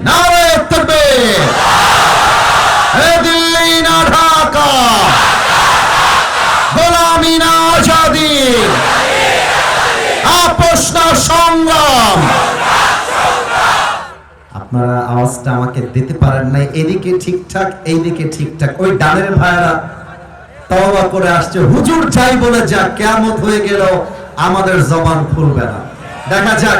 নারে তাকবীর। এ দিল্লি না ঢাকা, গোলামি না আজাদি, আপোষ না সংগ্রাম। আপনারা আওয়াজটা আমাকে দিতে পারেন নাই, এদিকে ঠিকঠাক এইদিকে ঠিকঠাক। ওই ডানের ভাইরা তওবা করে আসছে, হুজুর যাই বলে যা, কিয়ামত হয়ে গেল আমাদের জবান খুলবে না। দেখা যাক।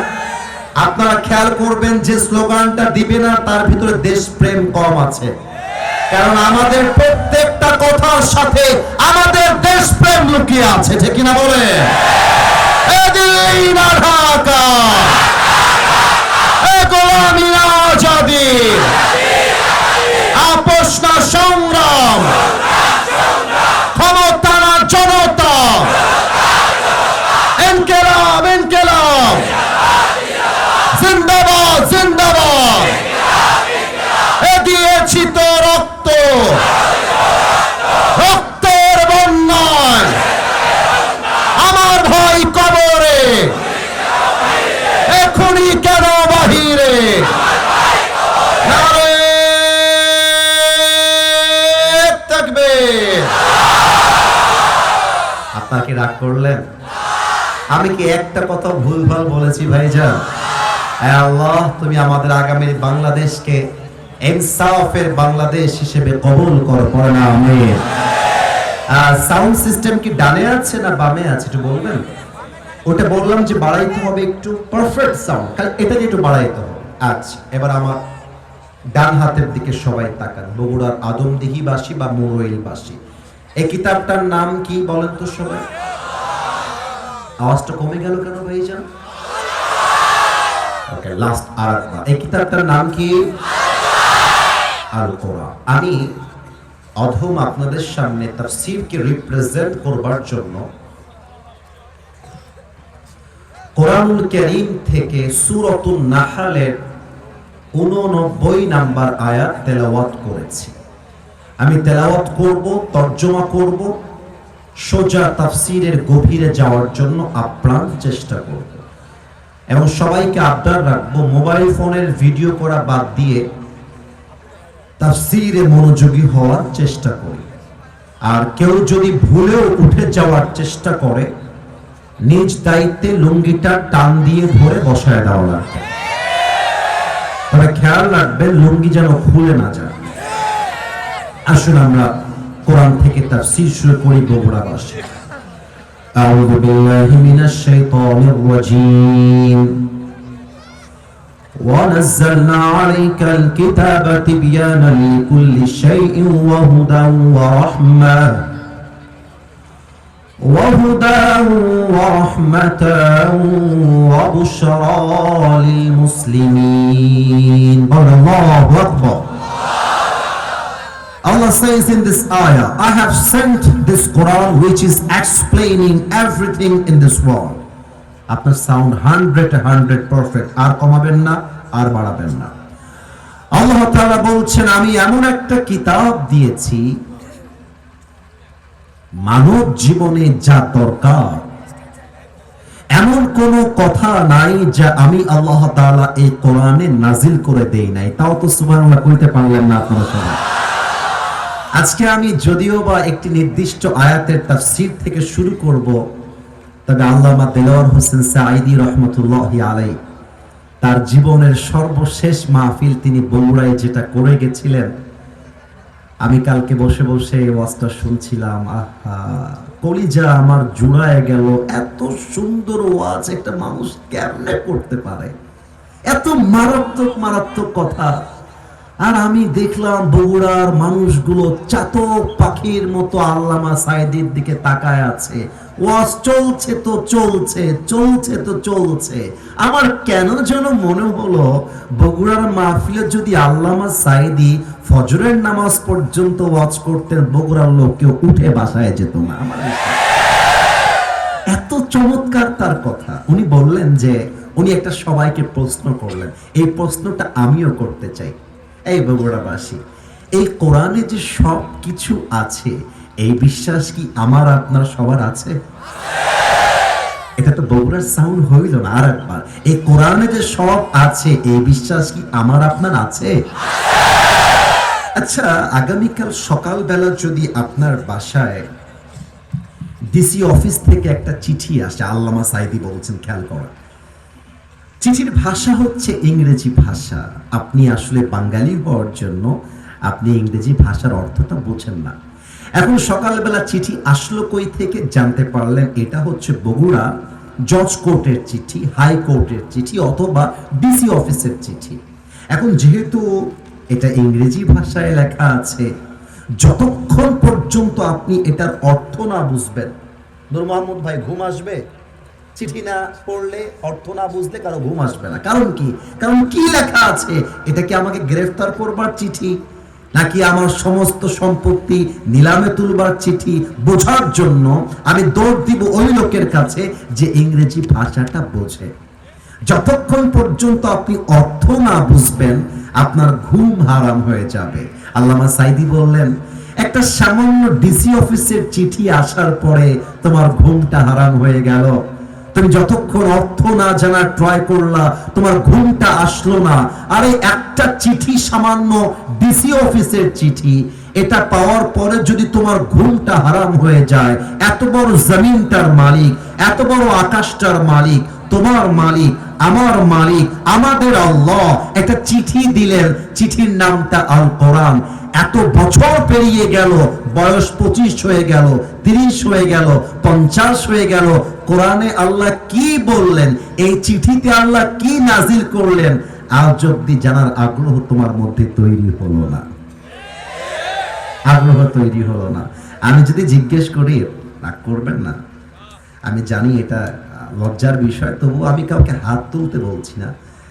আপনারা খেয়াল করবেন যে স্লোগানটা দিবে না তার ভিতরে দেশপ্রেম কম আছে, কারণ আমাদের প্রত্যেকটা কথার সাথে আমাদের দেশপ্রেম লুকিয়ে আছে, ঠিক কিনা বলে? এ দিল্লি না ঢাকা, এ গোলামি না আজাদি, আপোষ না সংগ্রাম, ক্ষমতা না জনতা, ইনকিলাব ইনকিলাব, জিন্দাবাদ জিন্দাবাদ। এ দিয়েছি তো রক্ত, রক্তের বন্যায় আমার ভাই কবরে, এখনই কেন বাহিরে? নারে তাকবীর। আপনারা কি রাগ করলেন? আমি কি একটা কথা ভুলভাল বলেছি ভাইজান? আল্লাহ তুমি আমাদের আগামী বাংলাদেশকে ইনসাফের বাংলাদেশ হিসেবে কবুল করো, পড়ে না আমিন। সাউন্ড সিস্টেম কি ডানে আছে না বামে আছে একটু বলবেন? ওটা বললাম যে বাড়াইতে হবে একটু, পারফেক্ট সাউন্ড, এটা দিয়ে একটু বাড়াইতে হবে। আচ্ছা, এবার আমার ডান হাতের দিকে সবাই তাকান। বগুড়ার আদমদিঘিবাসী বা মুরইলবাসী, এই কিতাবটার নাম কি বলেন তো সবাই? আওয়াজটা কমে গেল কেন ভাইজান? ওকে, লাস্ট আরেকবার। এই কিতাবটার নাম কি? আল কোরআন। আমি অধম আপনাদের সামনে তাফসীরকে রিপ্রেজেন্ট করবার জন্য কোরআনুল কারীম থেকে সূরাতুন নাহলের 89 নাম্বার আয়াত তেলাওয়াত করেছি। আমি তেলাওয়াত করব, তরজমা করব, সোজা তাফসীরের গভীরে যাওয়ার জন্য আপ্রাণ চেষ্টা করব এবং সবাইকে আবদার রাখবো মোবাইল ফোনের ভিডিও করা বাদ দিয়ে তাফসীরে মনোযোগী হওয়ার চেষ্টা করি। আর কেউ যদি ভুলেও উঠে যাওয়ার চেষ্টা করে, নিজ দায়িত্বে লুঙ্গিটা টান দিয়ে ধরে বসায় দেওয়া লাগবে। তবে খেয়াল রাখবেন লুঙ্গি যেন খুলে না যায়। আসুন আমরা কোরআন থেকে তাফসীর শুরু করি বগুড়াবাসী। আউযু বিল্লাহি মিনাশ শাইতানির রাজীম। ونزلنا عليك الكتاب تبيانا لكل شيء وهدى ورحمة وبشرى للمسلمين. الله أكبر. Allah says in this ayah, I have sent this Quran which is explaining everything in this world. আপনার সাউন্ড 100 পারফেক্ট, আর কমাবেন না আর বাড়াবেন না। আল্লাহ তাআলা বলছেন আমি এমন একটা কিতাব দিয়েছি মানব জীবনে যা দরকার এমন কোন কথা নাই যা আমি আল্লাহ তাআলা এই কোরআনে নাজিল করে দেই নাই। তাও তো সুবহানাল্লাহ কইতে পারলেন না আপনারা সবাই। আজকে আমি যদিও বা একটি নির্দিষ্ট আয়াতের তাফসীর থেকে শুরু করব, তবে আল্লামা দেলোয়ার হোসেন সাঈদী রাহমাতুল্লাহি আলাইহি তার জীবনের সর্বশেষ মাহফিল তিনি বগুড়ায় যেটা করে গেছিলেন, আমি কালকে বসে বসে এই ওয়াজটা শুনছিলাম। আহা, কলিজা আমার জুড়ায় গেল। এত সুন্দর ওয়াজ একটা মানুষ কেমনে করতে পারে? এত মারাত্মক মারাত্মক কথা। আর আমি দেখলাম বগুড়ার মানুষগুলো চাতক পাখির মতো আল্লামা সাঈদীর দিকে তাকায় আছে। ওয়াজ চলছে তো চলছে, চলছে তো চলছে। আমার কেন যেন মনে হলো বগুড়ার মাহফিলে যদি আল্লামা সাঈদী ফজরের নামাজ পর্যন্ত ওয়াজ করতেন, বগুড়ার লোক কেউ উঠে বাসায় যেত না। আমার এত চমৎকার তার কথা। উনি বললেন যে উনি একটা সবাইকে প্রশ্ন করলেন, এই প্রশ্নটা আমিও করতে চাই। এই বগুড়াবাসী, এই কোরআনে যে সব কিছু আছে এই বিশ্বাস কি আমার আপনার সবার আছে? এটা তো বগুড়ার সাউন্ড হইল না। আর একবার, এই কোরআনে যে সব আছে এই বিশ্বাস কি আমার আপনার আছে? আচ্ছা, আগামীকাল সকালবেলা যদি আপনার বাসায় ডিসি অফিস থেকে একটা চিঠি আসে, আল্লামা সাইদি বলছেন, খেয়াল করা, চিঠির ভাষা হচ্ছে ইংরেজি ভাষা। আপনি আসলে বাঙালি হওয়ার জন্য আপনি ইংরেজি ভাষার অর্থটা বোঝেন না। এখন সকালবেলা চিঠি আসলো কই থেকে জানতে পারলেন, এটা হচ্ছে বগুড়া জজ কোর্টের চিঠি, হাইকোর্টের চিঠি অথবা ডিসি অফিসের চিঠি। এখন যেহেতু এটা ইংরেজি ভাষায় লেখা আছে, যতক্ষণ পর্যন্ত আপনি এটার অর্থ না বুঝবেন, নূর মোহাম্মদ ভাই, ঘুম আসবে? চিঠি না পড়লে, অর্থ না বুঝলে কারো ঘুম আসবে না। কারণ কি? কারণ কি লেখা আছে? এটা কি আমাকে গ্রেফতার করবার চিঠি, নাকি আমার সমস্ত সম্পত্তি নিলামে তুলবার চিঠি? বোঝার জন্য আমি দৌড় দিব ওই লোকের কাছে যে ইংরেজি ভাষাটা বোঝে। যতক্ষণ পর্যন্ত আপনি অর্থ না বুঝবেন আপনার ঘুম হারাম হয়ে যাবে। আল্লামা সাইদি বললেন, একটা সামান্য ডিসি অফিসের চিঠি আসার পরে তোমার ঘুমটা হারাম হয়ে গেল। তুমি যতক্ষণ অর্থ না জানা ট্রাই করলা, তোমার ঘুমটা আসলো না। আরে একটা চিঠি, সামান্য ডিসি অফিসের চিঠি, এটা পাওয়ার পরে যদি তোমার ঘুমটা হারাম হয়ে যায়, এত বড় জমিনটার মালিক, এত বড় আকাশটার মালিক, তোমার মালিক, আমার মালিক, আমাদের আল্লাহ একটা চিঠি দিলেন, চিঠির নামটা আল কোরআন। এত বছর পেরিয়ে গেল, বয়স 25 হয়ে গেল, 30 হয়ে গেল, 50 হয়ে গেল, কোরআনে আল্লাহ কি বললেন, এই চিঠিতে আল্লাহ কি নাজিল করলেন, আজ অব্দি জানার আগ্রহ তোমার মধ্যে তৈরি হলো না। আগ্রহ তৈরি হলো না। আমি যদি জিজ্ঞেস করি, রাগ করবেন না, আমি জানি এটা লজ্জার বিষয়, তবু আমি কাউকে হাত তুলতে বলছি না।